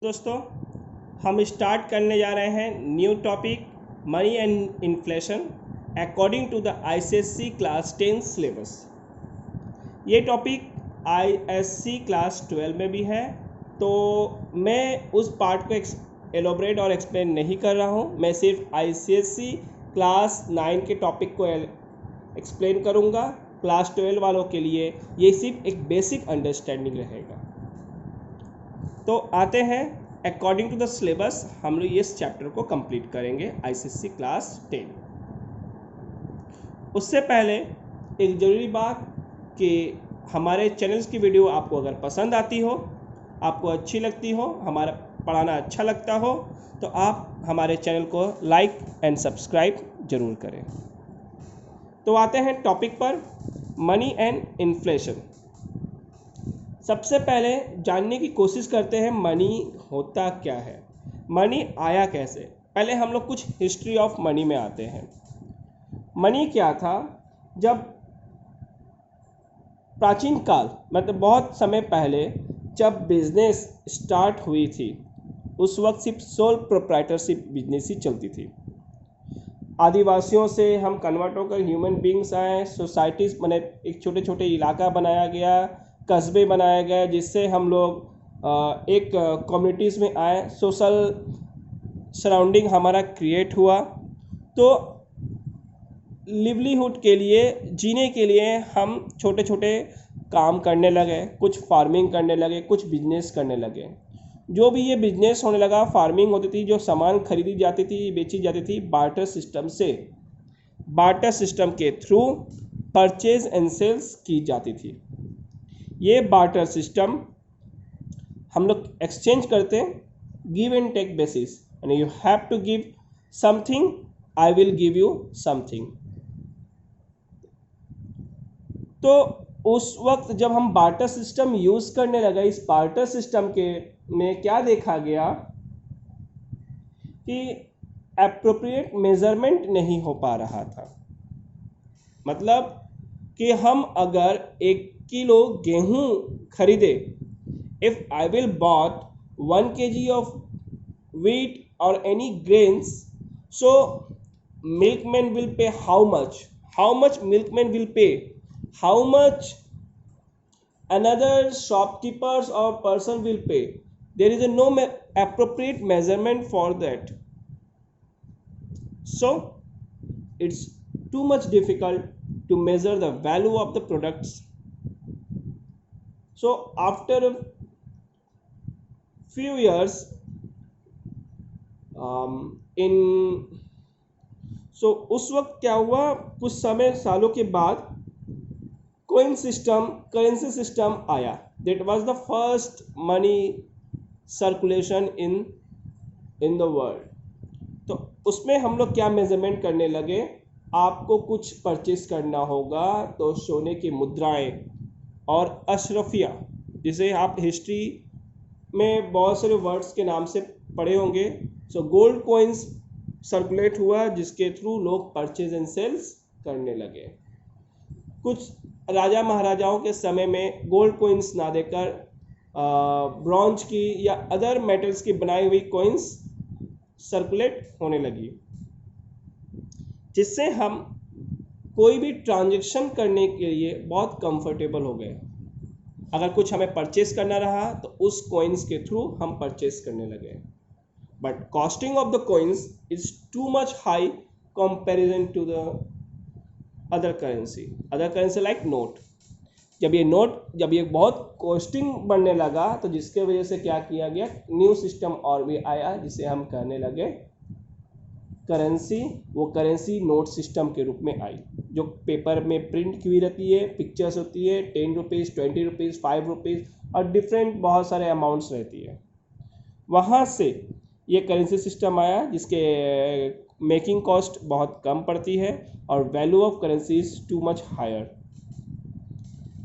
दोस्तों, हम स्टार्ट करने जा रहे हैं new topic money and inflation according to the ICSC class 10 syllabus. ये टॉपिक आईएससी क्लास 12 में भी है, तो मैं उस पार्ट को एलोबरेट और एक्सप्लेन नहीं कर रहा हूँ। मैं सिर्फ आईसीएससी क्लास 9 के टॉपिक को एक्सप्लेन करूँगा। क्लास 12 वालों के लिए ये सिर्फ एक बेसिक अंडरस्टैंडिंग रहेगा। तो आते हैं अकॉर्डिंग टू द सिलेबस हम लोग इस चैप्टर को कंप्लीट करेंगे आईसीएससी क्लास 10। उससे पहले एक ज़रूरी बात कि हमारे चैनल्स की वीडियो आपको अगर पसंद आती हो, आपको अच्छी लगती हो, हमारा पढ़ाना अच्छा लगता हो, तो आप हमारे चैनल को लाइक एंड सब्सक्राइब ज़रूर करें। तो आते हैं टॉपिक पर, मनी एंड इन्फ्लेशन। सबसे पहले जानने की कोशिश करते हैं मनी होता क्या है, मनी आया कैसे। पहले हम लोग कुछ हिस्ट्री ऑफ मनी में आते हैं। मनी क्या था? जब प्राचीन काल मतलब बहुत समय पहले जब बिजनेस स्टार्ट हुई थी, उस वक्त सिर्फ सोल प्रोप्राइटरशिप बिजनेस ही चलती थी। आदिवासियों से हम कन्वर्ट होकर ह्यूमन बींग्स आए, सोसाइटीज़ बने, एक छोटे छोटे इलाका बनाया गया, कस्बे बनाया गया, जिससे हम लोग एक कम्युनिटीज़ में आए, सोशल सराउंडिंग हमारा क्रिएट हुआ। तो लिवलीहुड के लिए, जीने के लिए हम छोटे छोटे काम करने लगे, कुछ फार्मिंग करने लगे, कुछ बिजनेस करने लगे। जो भी ये बिजनेस होने लगा, फार्मिंग होती थी, जो सामान खरीदी जाती थी, बेची जाती थी, बार्टर सिस्टम से, बार्टर सिस्टम के थ्रू परचेज एंड सेल्स की जाती थी। ये बार्टर सिस्टम हम लोग एक्सचेंज करते हैं गिव एंड टेक बेसिस, यानी you have to give something, I will give you something. तो उस वक्त जब हम बार्टर सिस्टम यूज़ करने लगे, इस बार्टर सिस्टम के में क्या देखा गया कि एप्रोप्रिएट मेजरमेंट नहीं हो पा रहा था। मतलब कि हम अगर 1 किलो गेहूं खरीदे, if I will bought 1 kg of wheat or any grains, so milkman will pay how much milkman will pay, how much another shopkeepers or person will pay. There is a no appropriate measurement for that, so it's too much difficult to measure the value of the products. So after a few years उस वक्त क्या हुआ, कुछ समय सालों के बाद coin system, currency system आया। That was the first money circulation in the world. तो उसमें हम लोग क्या मेजरमेंट करने लगे, आपको कुछ परचेस करना होगा तो सोने की मुद्राएं और अशरफिया, जिसे आप हिस्ट्री में बहुत सारे वर्ड्स के नाम से पढ़े होंगे। सो गोल्ड कॉइन्स सर्कुलेट हुआ, जिसके थ्रू लोग परचेज एंड सेल्स करने लगे। कुछ राजा महाराजाओं के समय में गोल्ड कॉइन्स ना देकर ब्रॉन्ज की या अदर मेटल्स की बनाई हुई कॉइन्स सर्कुलेट होने लगी, जिससे हम कोई भी ट्रांजैक्शन करने के लिए बहुत कंफर्टेबल हो गए। अगर कुछ हमें परचेस करना रहा तो उस कॉइन्स के थ्रू हम परचेस करने लगे। But costing of the coins is too much high comparison to the other currency like note. जब ये बहुत कॉस्टिंग बनने लगा, तो जिसके वजह से क्या किया गया, न्यू सिस्टम और भी आया, जिसे हम कहने लगे करेंसी। वो करेंसी नोट सिस्टम के रूप में आई, जो पेपर में प्रिंट की हुई रहती है, पिक्चर्स होती है, 10 रुपीज़, 20 रुपीज़, 5 रुपीज़ और डिफरेंट बहुत सारे अमाउंट्स रहती है। वहाँ से ये करेंसी सिस्टम आया, जिसके मेकिंग कॉस्ट बहुत कम पड़ती है और value of currency is too much higher,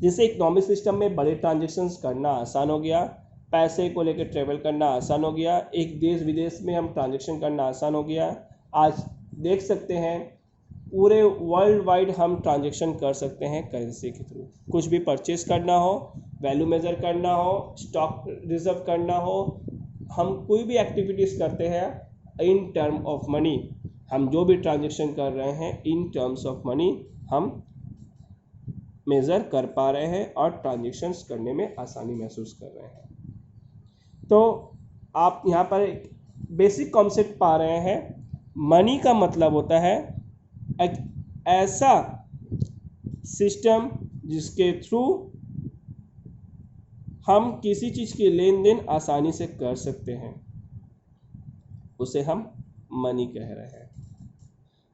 जिससे इकोनॉमिक सिस्टम में बड़े ट्रांजेक्शन्स करना आसान हो गया, पैसे को लेकर ट्रेवल करना आसान हो गया, एक देश विदेश में हम ट्रांजेक्शन करना आसान हो गया। आज देख सकते हैं पूरे वर्ल्ड वाइड हम ट्रांजेक्शन कर सकते हैं करेंसी के थ्रू। कुछ भी परचेस करना हो, वैल्यू मेज़र करना हो, स्टॉक रिजर्व करना हो, हम कोई भी एक्टिविटीज़ करते हैं इन टर्म ऑफ मनी, हम जो भी ट्रांजेक्शन कर रहे हैं इन टर्म्स ऑफ मनी हम मेज़र कर पा रहे हैं और ट्रांजेक्शन्स करने में आसानी महसूस कर रहे हैं। तो आप यहाँ पर एक बेसिक कॉन्सेप्ट पा रहे हैं। मनी का मतलब होता है एक ऐसा सिस्टम जिसके थ्रू हम किसी चीज़ की लेन देन आसानी से कर सकते हैं, उसे हम मनी कह रहे हैं।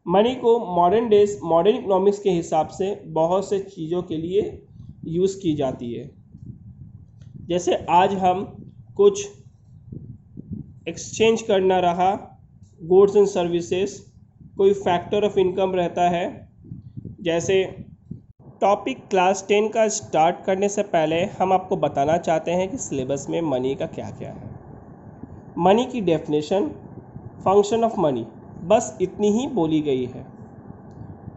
मनी को मॉडर्न इकोनॉमिक्स के हिसाब से बहुत से चीज़ों के लिए यूज़ की जाती है। जैसे आज हम कुछ एक्सचेंज करना रहा, गुड्स एंड सर्विसेज, कोई फैक्टर ऑफ इनकम रहता है। जैसे टॉपिक क्लास 10 का स्टार्ट करने से पहले हम आपको बताना चाहते हैं कि सिलेबस में मनी का क्या क्या है। मनी की डेफिनेशन, फंक्शन ऑफ मनी, बस इतनी ही बोली गई है।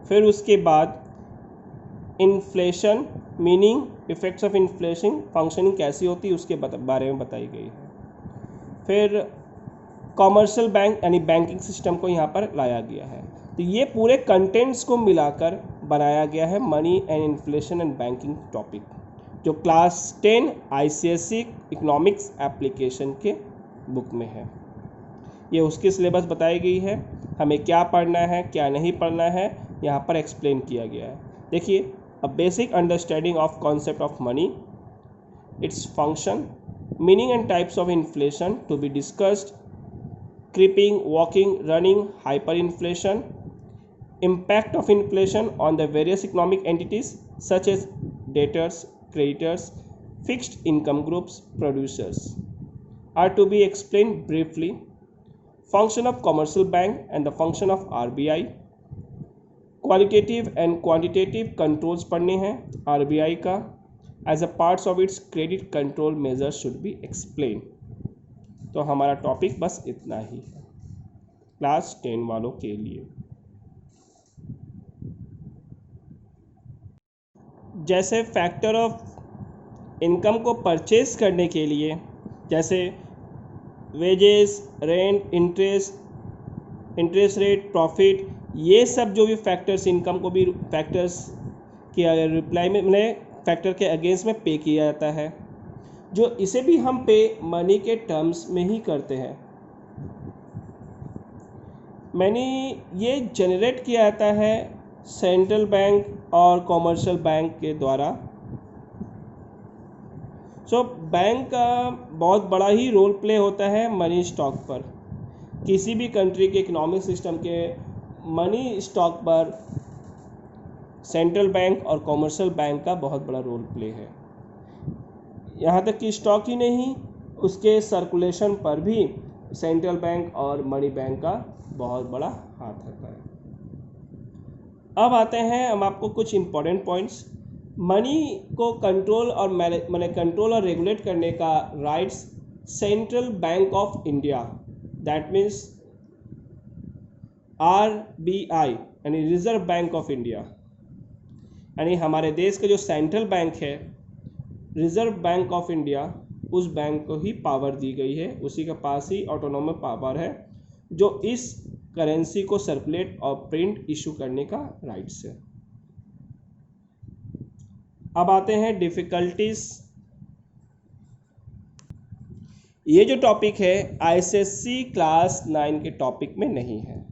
फिर उसके बाद inflation, meaning, effects of inflation, functioning कैसी होती है उसके बारे में बताई गई है। फिर कॉमर्शियल बैंक यानी बैंकिंग सिस्टम को यहाँ पर लाया गया है। तो ये पूरे कंटेंट्स को मिलाकर बनाया गया है money and inflation and banking topic, जो क्लास 10 ICSE इकोनॉमिक्स एप्लीकेशन के बुक में है। ये उसकी सिलेबस बताई गई है, हमें क्या पढ़ना है क्या नहीं पढ़ना है यहाँ पर एक्सप्लेन किया गया है। देखिए, a basic understanding of concept of money, it's function, meaning and types of inflation to be discussed, creeping, walking, running, hyperinflation, impact of inflation on the various economic entities such as debtors, creditors, fixed income groups, producers are to be explained briefly. Function of commercial bank and the function of RBI, qualitative and quantitative controls पढ़ने हैं RBI का, as a parts of its credit control measures should be explained। तो हमारा topic बस इतना ही है class 10 वालों के लिए। जैसे फैक्टर ऑफ इनकम को परचेज करने के लिए, जैसे wages, rent, interest rate, profit, ये सब जो भी फैक्टर्स इनकम को भी फैक्टर्स के रिप्लाई में फैक्टर के अगेंस्ट में पे किया जाता है, जो इसे भी हम पे मनी के टर्म्स में ही करते हैं। मनी ये जनरेट किया जाता है सेंट्रल बैंक और कॉमर्शियल बैंक के द्वारा। सो बैंक का बहुत बड़ा ही रोल प्ले होता है मनी स्टॉक पर। किसी भी कंट्री के इकोनॉमिक सिस्टम के मनी स्टॉक पर सेंट्रल बैंक और कॉमर्शियल बैंक का बहुत बड़ा रोल प्ले है। यहाँ तक कि स्टॉक ही नहीं, उसके सर्कुलेशन पर भी सेंट्रल बैंक और मनी बैंक का बहुत बड़ा हाथ होता है। अब आते हैं हम आपको कुछ इम्पोर्टेंट पॉइंट्स। मनी को कंट्रोल और कंट्रोल और रेगुलेट करने का rights central bank of India, that means RBI यानी रिजर्व बैंक ऑफ इंडिया, यानी हमारे देश का जो सेंट्रल बैंक है रिजर्व बैंक ऑफ इंडिया, उस बैंक को ही पावर दी गई है, उसी के पास ही ऑटोनोमस पावर है जो इस करेंसी को सर्कुलेट और प्रिंट इशू करने का राइट्स है। अब आते हैं डिफ़िकल्टीज। ये जो टॉपिक है ICSE क्लास 9 के टॉपिक में नहीं है।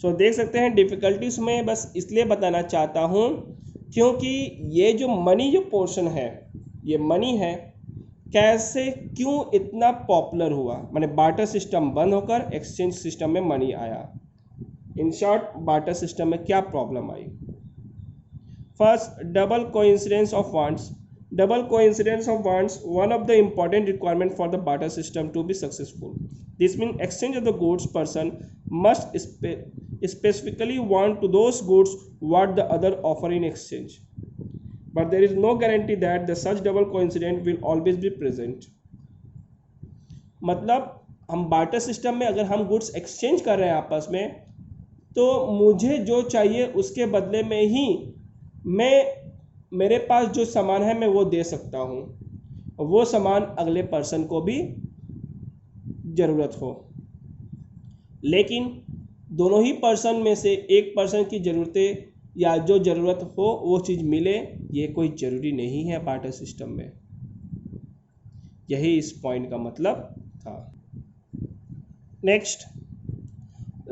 सो देख सकते हैं डिफ़िकल्टीज में बस इसलिए बताना चाहता हूँ क्योंकि ये जो मनी जो पोर्शन है, ये मनी है कैसे क्यों इतना पॉपुलर हुआ, माने बार्टर सिस्टम बंद होकर एक्सचेंज सिस्टम में मनी आया। इन शॉर्ट, बार्टर सिस्टम में क्या problem I. First, double coincidence of wants. Double coincidence of wants, one of the important requirement for the barter system to be successful. This means exchange of the goods person must specifically want to those goods what the other offer in exchange. But there is no guarantee that the such double coincidence will always be present. मतलब हम barter system में अगर हम goods exchange कर रहे हैं आपस में, तो मुझे जो चाहिए उसके बदले में ही मेरे पास जो सामान है मैं वो दे सकता हूँ, वो सामान अगले पर्सन को भी ज़रूरत हो। लेकिन दोनों ही पर्सन में से एक पर्सन की ज़रूरतें या जो ज़रूरत हो वो चीज़ मिले, ये कोई ज़रूरी नहीं है बार्टर सिस्टम में। यही इस पॉइंट का मतलब था। Next,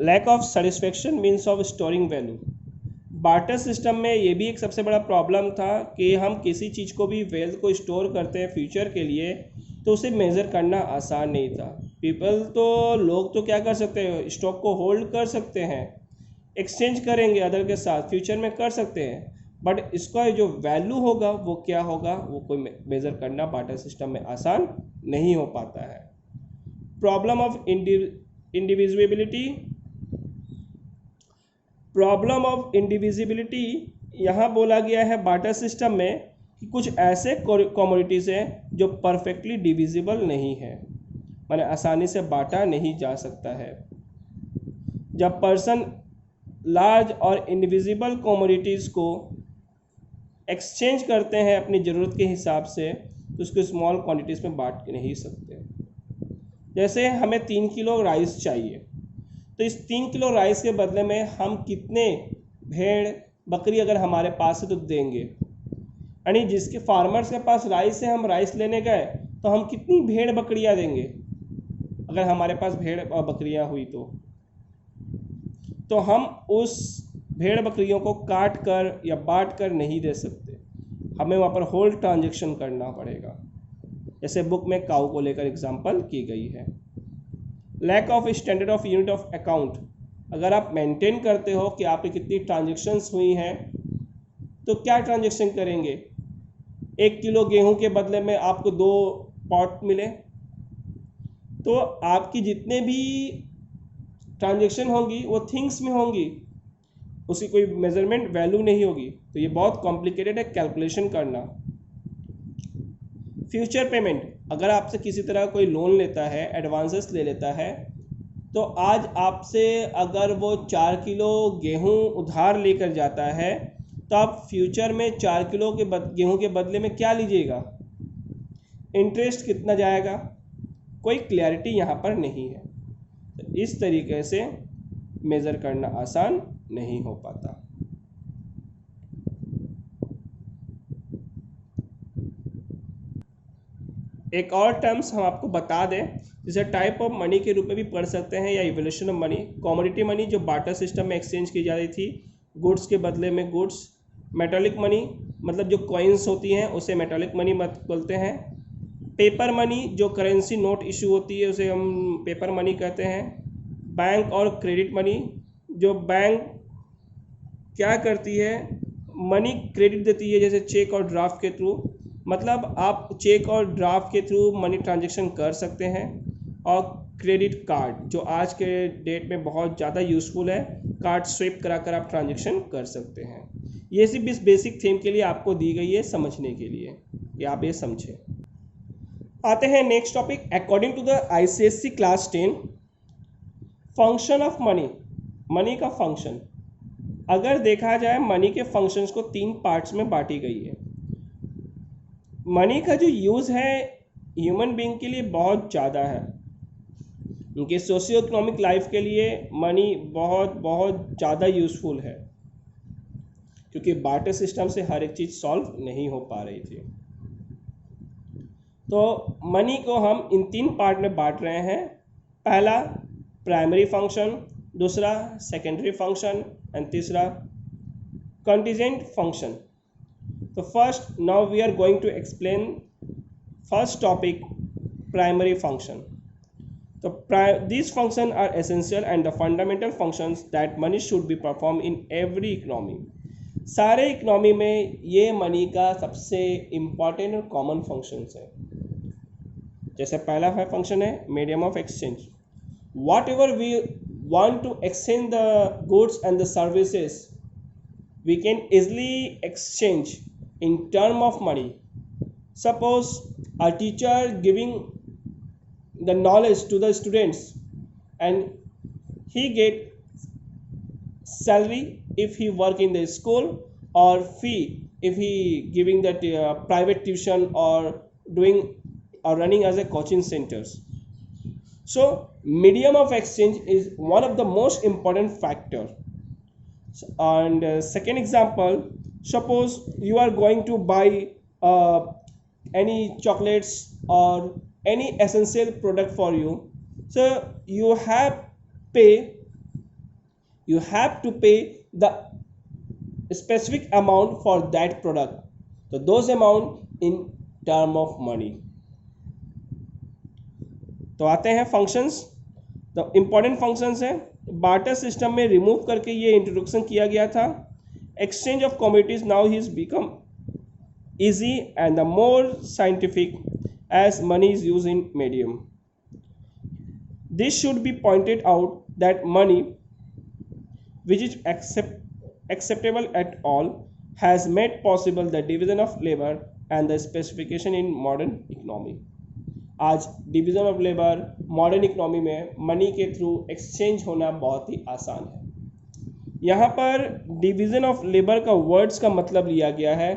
lack of satisfaction means of storing value. Barter system में ये भी एक सबसे बड़ा प्रॉब्लम था कि हम किसी चीज़ को भी वेल्थ को स्टोर करते हैं फ्यूचर के लिए, तो उसे मेज़र करना आसान नहीं था। लोग तो क्या कर सकते हैं, स्टॉक को होल्ड कर सकते हैं, एक्सचेंज करेंगे अदर के साथ, फ्यूचर में कर सकते हैं, बट इसका जो वैल्यू होगा वो क्या होगा, वो कोई मेज़र करना बार्टर सिस्टम में आसान नहीं हो पाता है। Problem of indivisibility. Problem of indivisibility यहाँ बोला गया है बार्टर सिस्टम में कि कुछ ऐसे कमोडिटीज़ हैं जो परफेक्टली डिविजिबल नहीं है, माने आसानी से बांटा नहीं जा सकता है। जब पर्सन लार्ज और इनविजिबल कमोडिटीज़ को एक्सचेंज करते हैं अपनी ज़रूरत के हिसाब से, तो उसको स्मॉल क्वांटिटीज़ में बांट नहीं सकते। जैसे हमें 3 किलो राइस चाहिए, तो इस 3 किलो राइस के बदले में हम कितने भेड़ बकरी अगर हमारे पास है तो देंगे, यानी जिसके फार्मर्स के पास राइस है, हम राइस लेने गए तो हम कितनी भेड़ बकरियां देंगे अगर हमारे पास भेड़ और बकरियां हुई तो हम उस भेड़ बकरियों को काट कर या बांट कर नहीं दे सकते, हमें वहाँ पर होल ट्रांजेक्शन करना पड़ेगा, जैसे बुक में काऊ को लेकर एग्जांपल की गई है। Lack of standard of unit of account. अगर आप मेंटेन करते हो कि आपकी कितनी ट्रांजेक्शन्स हुई हैं, तो क्या ट्रांजेक्शन करेंगे, 1 किलो गेहूं के बदले में आपको 2 पॉट मिले, तो आपकी जितने भी ट्रांजेक्शन होंगी वो थिंग्स में होंगी, उसकी कोई मेजरमेंट वैल्यू नहीं होगी। तो ये बहुत कॉम्प्लिकेटेड है कैलकुलेशन करना। फ्यूचर पेमेंट, अगर आपसे किसी तरह कोई लोन लेता है, एडवांसेस ले लेता है, तो आज आपसे अगर वो 4 किलो गेहूं उधार लेकर जाता है, तो आप फ्यूचर में 4 किलो के गेहूं के बदले में क्या लीजिएगा, इंटरेस्ट कितना जाएगा, कोई क्लैरिटी यहाँ पर नहीं है। तो इस तरीके से मेज़र करना आसान नहीं हो पाता। एक और टर्म्स हम आपको बता दें, जिसे टाइप ऑफ मनी के रूप में भी पढ़ सकते हैं या evolution of money. Commodity money जो बार्टर सिस्टम में एक्सचेंज की जा रही थी, गुड्स के बदले में गुड्स। मेटालिक मनी मतलब जो कॉइन्स होती हैं उसे मेटालिक मनी बोलते हैं। पेपर मनी जो करेंसी नोट इशू होती है उसे हम पेपर मनी कहते हैं। बैंक और क्रेडिट मनी, जो बैंक क्या करती है, मनी क्रेडिट देती है, जैसे चेक और ड्राफ्ट के थ्रू, मतलब आप चेक और ड्राफ्ट के थ्रू मनी ट्रांजैक्शन कर सकते हैं। और क्रेडिट कार्ड जो आज के डेट में बहुत ज़्यादा यूज़फुल है, कार्ड स्विप करा कर आप ट्रांजैक्शन कर सकते हैं। ये सिर्फ इस बेसिक थीम के लिए आपको दी गई है समझने के लिए, कि आप ये समझें। आते हैं next topic. According to the ICSE class 10, function of money, money का फंक्शन। अगर देखा जाए मनी के फंक्शंस को 3 पार्ट्स में बांटी गई है। मनी का जो यूज़ है ह्यूमन बीइंग के लिए बहुत ज़्यादा है, उनके सोशियो इकोनॉमिक लाइफ के लिए मनी बहुत बहुत ज़्यादा यूज़फुल है, क्योंकि बार्टर सिस्टम से हर एक चीज़ सॉल्व नहीं हो पा रही थी। तो मनी को हम इन 3 पार्ट में बांट रहे हैं। पहला प्राइमरी फंक्शन, दूसरा सेकेंडरी फंक्शन एंड तीसरा कंटीजेंट फंक्शन। तो first now we are going to explain first topic, primary function. तो these functions are essential and the fundamental functions that money should be performed in every economy। सारे economy में ये money का सबसे important और common functions है। जैसे पहला फंक्शन है medium of exchange. Whatever we want to exchange the goods and the services, we can easily exchange in term of money. Suppose a teacher giving the knowledge to the students and he get salary if he work in the school, or fee if he giving that private tuition or doing or running as a coaching centers. So medium of exchange is one of the most important factor. And second example, suppose you are going to buy any chocolates or any essential product for you, so pay you have to pay the specific amount for that product, so those amount in term of money. तो आते हैं functions. तो important functions है, barter system में remove करके ये introduction किया गया था। Exchange of commodities now is become easy and the more scientific as money is used in medium. This should be pointed out that money, which is acceptable at all, has made possible the division of labor and the specification in modern economy. आज division of labour modern economy में money के through exchange होना बहुत ही आसान है। यहाँ पर division of labour का वर्ड्स का मतलब लिया गया है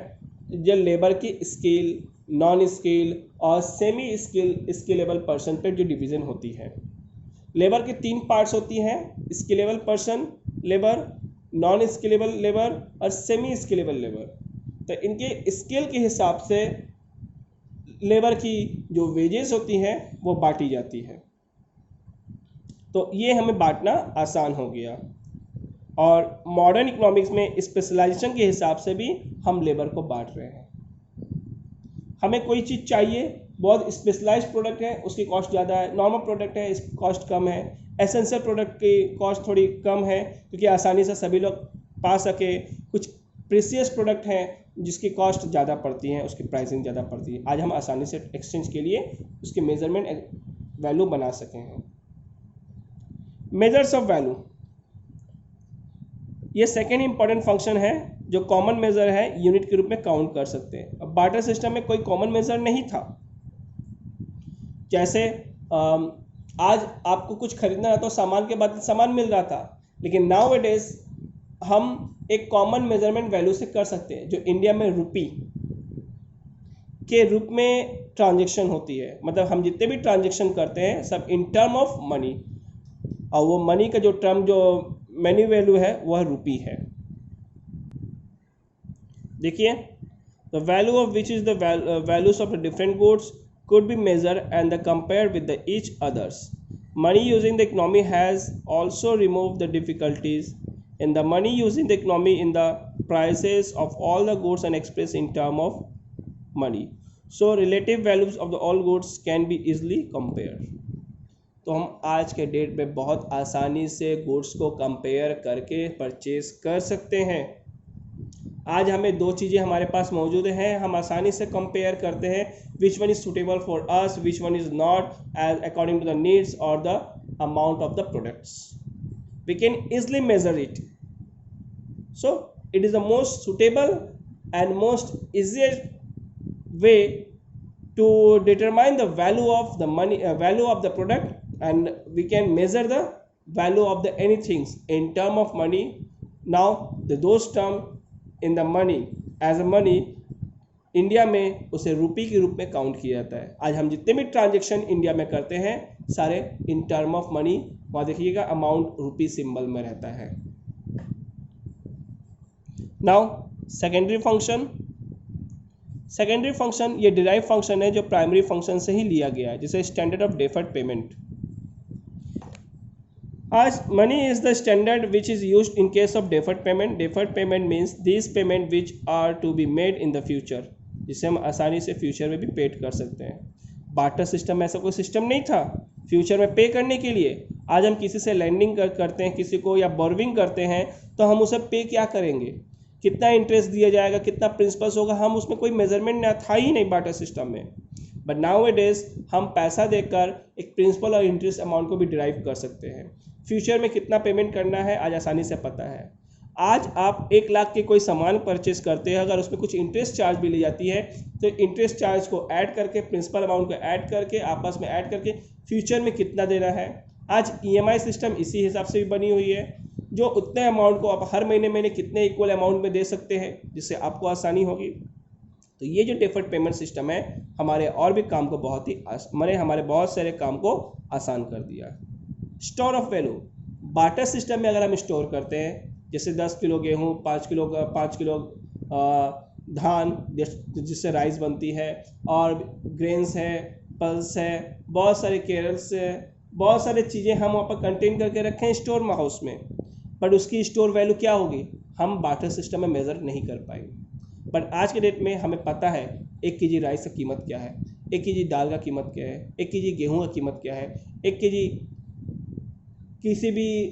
जो लेबर की स्किल, नॉन स्किल और सेमी स्किलेबल पर्सन पर जो डिवीज़न होती है। लेबर के 3 पार्ट्स होती हैं, स्किलेबल पर्सन लेबर, नॉन स्किलेबल लेबर और सेमी स्किलेबल लेबर। तो इनके स्किल के हिसाब से लेबर की जो वेजेस होती हैं वो बांटी जाती है। तो ये हमें बांटना आसान हो गया। और मॉडर्न इकोनॉमिक्स में स्पेशलाइजेशन के हिसाब से भी हम लेबर को बांट रहे हैं। हमें कोई चीज़ चाहिए, बहुत स्पेशलाइज्ड प्रोडक्ट है, उसकी कॉस्ट ज़्यादा है, नॉर्मल प्रोडक्ट है, इस कॉस्ट कम है, एसेंशियल प्रोडक्ट की कॉस्ट थोड़ी कम है क्योंकि आसानी से सभी लोग पा सके, कुछ प्रीसियस प्रोडक्ट हैं जिसकी कॉस्ट ज़्यादा पड़ती है, उसकी प्राइसिंग ज़्यादा पड़ती है। आज हम आसानी से एक्सचेंज के लिए उसकी मेजरमेंट वैल्यू बना सके हैं। मेजर्स ऑफ वैल्यू, ये सेकेंड इंपॉर्टेंट फंक्शन है जो कॉमन मेजर है यूनिट के रूप में काउंट कर सकते हैं। अब बार्टर सिस्टम में कोई कॉमन मेजर नहीं था। जैसे आज आपको कुछ खरीदना है तो सामान के बाद सामान मिल रहा था, लेकिन नाउ इट इज हम एक कॉमन मेजरमेंट वैल्यू से कर सकते हैं जो इंडिया में रुपी के रूप में ट्रांजैक्शन होती है। मतलब हम जितने भी ट्रांजैक्शन करते हैं सब इन टर्म ऑफ मनी, और वो मनी का जो टर्म जो मनी वैल्यू है वह रुपी है। देखिए, the value of which is the values of the different goods could be measured and compared with the each others. Money using the economy has also removed the difficulties in the money using the economy in the prices of all the goods and expressed in term of money. So relative values of the all goods can be easily compared. तो हम आज के date में बहुत आसानी से goods को compare करके परचेज कर सकते हैं। आज हमें 2 चीज़ें हमारे पास मौजूद हैं, हम आसानी से कंपेयर करते हैं which one is suitable for us, which one is not, as according to the needs और the amount of the products. We can easily measure it, so it is the most suitable and most easiest way to determine the value of the money, value of the product, and we can measure the value of the anything in term of money. Now those term in the money as a money India में उसे रुपी के रूप में count किया जाता है। आज हम जितने भी ट्रांजेक्शन इंडिया में करते हैं सारे इन टर्म ऑफ मनी, वहाँ देखिएगा अमाउंट रुपी सिंबल में रहता है। Now secondary function, secondary function ये डिराइव फंक्शन है जो प्राइमरी फंक्शन से ही लिया गया है, जैसे standard of deferred payment. As money is the standard which is used in case of deferred payment. Deferred payment means these payment which are to be made in the future, जिसे हम आसानी से future में भी paid कर सकते हैं। Barter system में ऐसा कोई सिस्टम नहीं था फ्यूचर में पे करने के लिए। आज हम किसी से लैंडिंग करते हैं किसी को, या बोरविंग करते हैं, तो हम उसे पे क्या करेंगे, कितना इंटरेस्ट दिया जाएगा, कितना प्रिंसिपल्स होगा, हम उसमें कोई मेजरमेंट था ही नहीं बार्टर सिस्टम में। बट नाउ इट इज़ हम पैसा देकर एक प्रिंसिपल और इंटरेस्ट अमाउंट को भी डिराइव कर सकते हैं। फ्यूचर में कितना पेमेंट करना है आज आसानी से पता है। आज आप 1 लाख के कोई सामान परचेस करते हैं, अगर उसमें कुछ इंटरेस्ट चार्ज भी ली जाती है तो इंटरेस्ट चार्ज को ऐड करके, प्रिंसिपल अमाउंट को ऐड करके, आपस में ऐड करके फ्यूचर में कितना देना है। आज EMI सिस्टम इसी हिसाब से भी बनी हुई है, जो उतने अमाउंट को आप हर महीने कितने इक्वल अमाउंट में दे सकते हैं, जिससे आपको आसानी होगी। तो ये जो डिफर्ड पेमेंट सिस्टम है हमारे और भी काम को बहुत ही हमारे बहुत सारे काम को आसान कर दिया। Store of value, barter system में अगर हम स्टोर करते हैं, जैसे 10 किलो गेहूँ, 5 किलो धान जिससे राइस बनती है, और ग्रेन्स है, पल्स है, बहुत सारे केरल्स है, बहुत सारी चीज़ें हम वहाँ पर कंटेन करके रखे हैं स्टोर हाउस में, बट उसकी स्टोर वैल्यू क्या होगी हम बार्टर सिस्टम में मेज़र नहीं कर पाएंगे। बट आज के डेट में हमें पता है 1 केजी राइस की कीमत क्या है, 1 केजी दाल का कीमत क्या है, 1 केजी गेहूँ का कीमत क्या है, 1 केजी किसी भी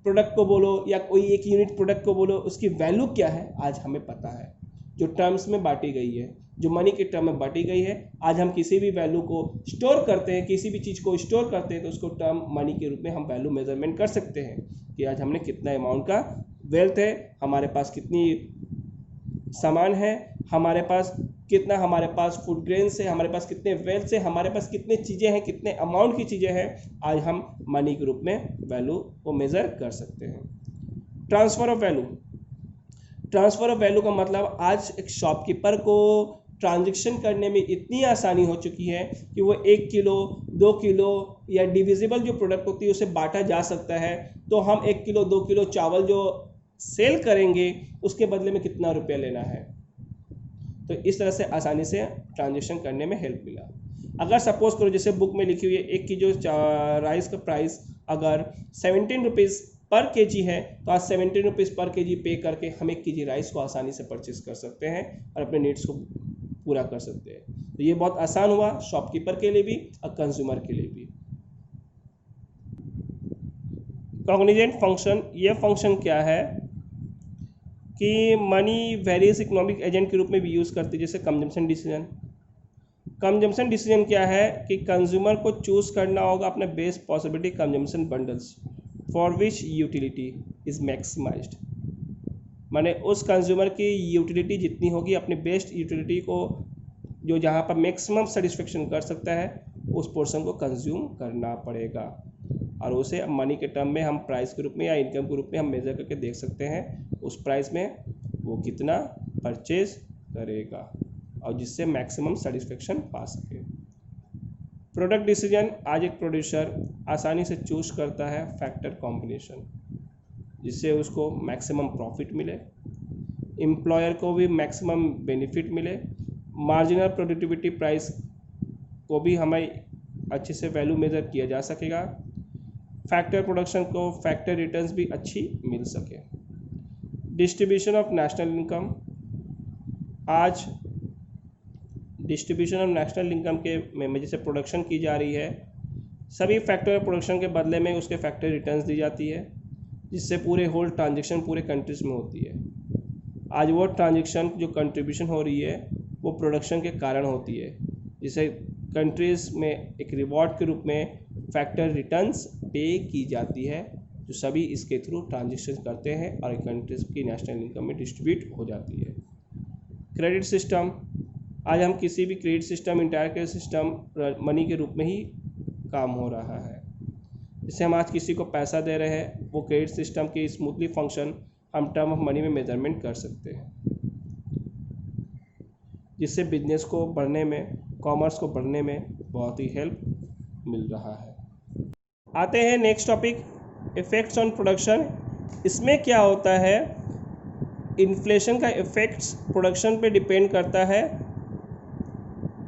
प्रोडक्ट को बोलो या कोई एक यूनिट प्रोडक्ट को बोलो, उसकी वैल्यू क्या है आज हमें पता है, जो टर्म्स में बांटी गई है, जो मनी के टर्म में बांटी गई है। आज हम किसी भी वैल्यू को स्टोर करते हैं, किसी भी चीज़ को स्टोर करते हैं, तो उसको टर्म मनी के रूप में हम वैल्यू मेजरमेंट कर सकते हैं कि आज हमने कितना अमाउंट का वेल्थ है, हमारे पास कितनी सामान है, हमारे पास फूड ग्रेन्स है, हमारे पास कितने वेल्थ है, हमारे पास कितने चीज़ें हैं, कितने अमाउंट की चीज़ें हैं, आज हम मनी के रूप में वैल्यू को मेज़र कर सकते हैं। ट्रांसफ़र ऑफ वैल्यू का मतलब आज एक शॉपकीपर को ट्रांजैक्शन करने में इतनी आसानी हो चुकी है कि वो 1 किलो 2 किलो या डिविजिबल जो प्रोडक्ट होती है उसे बांटा जा सकता है। तो हम 1 किलो 2 किलो चावल जो सेल करेंगे उसके बदले में कितना रुपया लेना है, तो इस तरह से आसानी से ट्रांजैक्शन करने में हेल्प मिला। अगर सपोज करो जैसे बुक में लिखी हुई है 1 किलो राइस का प्राइस अगर 17 रुपीज़ पर केजी है, तो आज 17 रुपीज़ पर केजी पे करके हम 1 केजी राइस को आसानी से परचेज कर सकते हैं और अपने नीड्स को पूरा कर सकते हैं। तो ये बहुत आसान हुआ शॉपकीपर के लिए भी और कंज्यूमर के लिए भी। कॉग्निजेंट फंक्शन, ये फंक्शन क्या है कि मनी वेरियस इकोनॉमिक एजेंट के रूप में भी यूज़ करती है, जैसे कंजम्पशन डिसीजन। कंजम्पशन डिसीजन क्या है कि कंज्यूमर को चूज़ करना होगा अपने best possibility consumption bundles for which utility is maximised. माने उस कंज्यूमर की यूटिलिटी जितनी होगी, अपनी बेस्ट यूटिलिटी को जो जहाँ पर मैक्सिमम सेटिस्फेक्शन कर सकता है उस पोर्शन को कंज्यूम करना पड़ेगा, और उसे मनी के टर्म में हम प्राइस के रूप में या इनकम के रूप में हम मेज़र करके देख सकते हैं उस प्राइस में वो कितना परचेज करेगा और जिससे मैक्सिमम सेटिस्फेक्शन पा सके। प्रोडक्ट डिसीजन, आज एक प्रोड्यूसर आसानी से चूज करता है फैक्टर कॉम्बिनेशन जिससे उसको मैक्सिमम प्रॉफिट मिले, एम्प्लॉयर को भी मैक्सिमम बेनिफिट मिले, मार्जिनल प्रोडक्टिविटी प्राइस को भी हमें अच्छे से वैल्यू मेज़र किया जा सकेगा, फैक्टर प्रोडक्शन को फैक्टर रिटर्न्स भी अच्छी मिल सके। डिस्ट्रीब्यूशन ऑफ नेशनल इनकम, आज डिस्ट्रीब्यूशन ऑफ नेशनल इनकम के में जैसे प्रोडक्शन की जा रही है, सभी फैक्टर प्रोडक्शन के बदले में उसके फैक्टर रिटर्न्स दी जाती है, जिससे पूरे होल ट्रांजैक्शन पूरे कंट्रीज़ में होती है। आज वो ट्रांजैक्शन जो कंट्रीब्यूशन हो रही है वो प्रोडक्शन के कारण होती है, जिसे कंट्रीज़ में एक रिवॉर्ड के रूप में फैक्टर रिटर्न्स पे की जाती है, जो सभी इसके थ्रू ट्रांजैक्शन करते हैं और कंट्रीज़ की नेशनल इनकम में डिस्ट्रीब्यूट हो जाती है। क्रेडिट सिस्टम, आज हम किसी भी credit system, entire credit system money के रूप में ही काम हो रहा है। जैसे हम आज किसी को पैसा दे रहे हैं, वो क्रेडिट सिस्टम की स्मूथली फंक्शन हम टर्म ऑफ मनी में मेजरमेंट कर सकते हैं, जिससे बिजनेस को बढ़ने में, कॉमर्स को बढ़ने में बहुत ही हेल्प मिल रहा है। आते हैं next topic, effects on production. इसमें क्या होता है, इन्फ्लेशन का इफ़ेक्ट्स प्रोडक्शन पे डिपेंड करता है।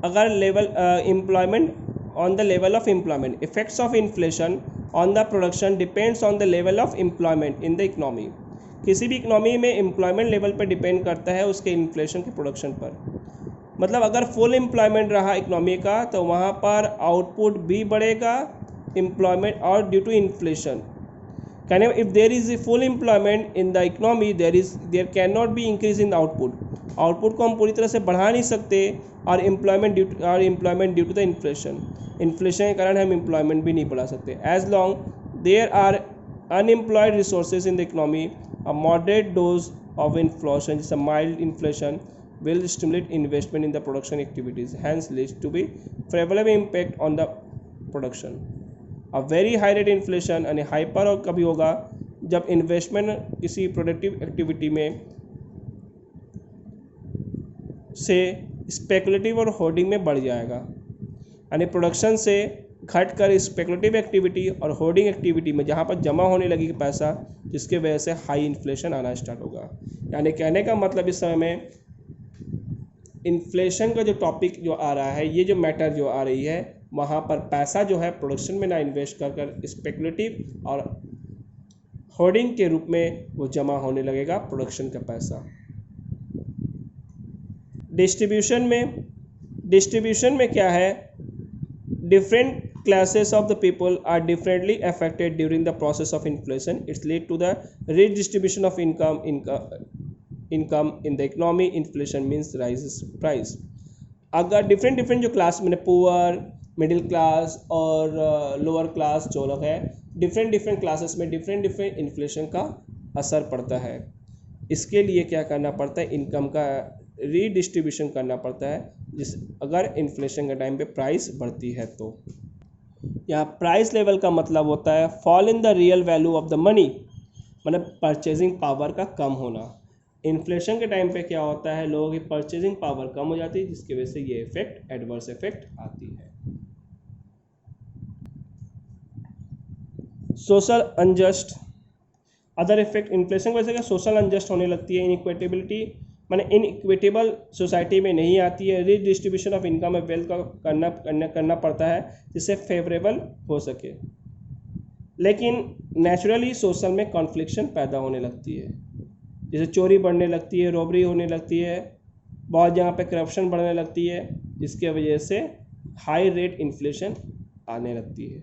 अगर level employment on the level of employment, effects of inflation on the production depends on the level of employment in the economy. किसी भी इकोनॉमी में एम्प्लॉयमेंट लेवल पर डिपेंड करता है उसके इन्फ्लेशन के प्रोडक्शन पर। मतलब अगर फुल एम्प्लॉयमेंट रहा इकोनॉमी का तो वहाँ पर आउटपुट भी बढ़ेगा, एम्प्लॉयमेंट और ड्यू टू इन्फ्लेशन। कहने if there is full employment in the economy there can not be increase in the output. Output को हम पूरी तरह से बढ़ा नहीं सकते, और employment due to the inflation, inflation के कारण हम एम्प्लॉयमेंट भी नहीं बढ़ा सकते। As long there are unemployed resources in the economy, a moderate dose of inflation जैसे mild inflation will stimulate investment in the production activities, hence leads to be favorable impact on the production. A very high rate inflation and hyper और कभी होगा जब investment किसी productive activity में से speculative और hoarding में बढ़ जाएगा, यानी प्रोडक्शन से घटकर स्पेकुलेटिव एक्टिविटी और होर्डिंग एक्टिविटी में जहाँ पर जमा होने लगी पैसा, जिसके वजह से हाई इन्फ्लेशन आना स्टार्ट होगा। यानी कहने का मतलब इस समय में इन्फ्लेशन का जो टॉपिक जो आ रहा है, ये जो मैटर जो आ रही है, वहाँ पर पैसा जो है प्रोडक्शन में ना इन्वेस्ट कर स्पेकुलेटिव और होर्डिंग के रूप में वो जमा होने लगेगा प्रोडक्शन का पैसा। डिस्ट्रीब्यूशन में क्या है, different classes of the people are differently affected during the process of inflation. It's lead to the redistribution of income in the economy. Inflation means rises price. अगर डिफरेंट जो क्लास मैंने poor, middle class और lower class जो लोग हैं, different classes में different inflation का असर पड़ता है। इसके लिए क्या करना पड़ता है, इनकम का रीडिस्ट्रीब्यूशन करना पड़ता है, जिस अगर इन्फ्लेशन के टाइम पे प्राइस बढ़ती है तो। यहाँ प्राइस लेवल का मतलब होता है fall in the real value of the money, मतलब परचेजिंग पावर का कम होना। इन्फ्लेशन के टाइम पे क्या होता है, लोगों की परचेजिंग पावर कम हो जाती है, जिसकी वजह से ये इफेक्ट, एडवर्स इफेक्ट आती है। Social unjust other effect, inflation की वजह से क्या सोशल अनजस्ट होने लगती है, इनइक्विटेबिलिटी माने इनइक्विटेबल सोसाइटी में नहीं आती है, रीडिस्ट्रीब्यूशन ऑफ इनकम और वेल्थ का करना पड़ता है जिससे फेवरेबल हो सके। लेकिन नेचुरली सोशल में कॉन्फ्लिक्शन पैदा होने लगती है, जैसे चोरी बढ़ने लगती है, रॉबरी होने लगती है, बहुत जगह पे करप्शन बढ़ने लगती है, जिसके वजह से हाई रेट इन्फ्लेशन आने लगती है।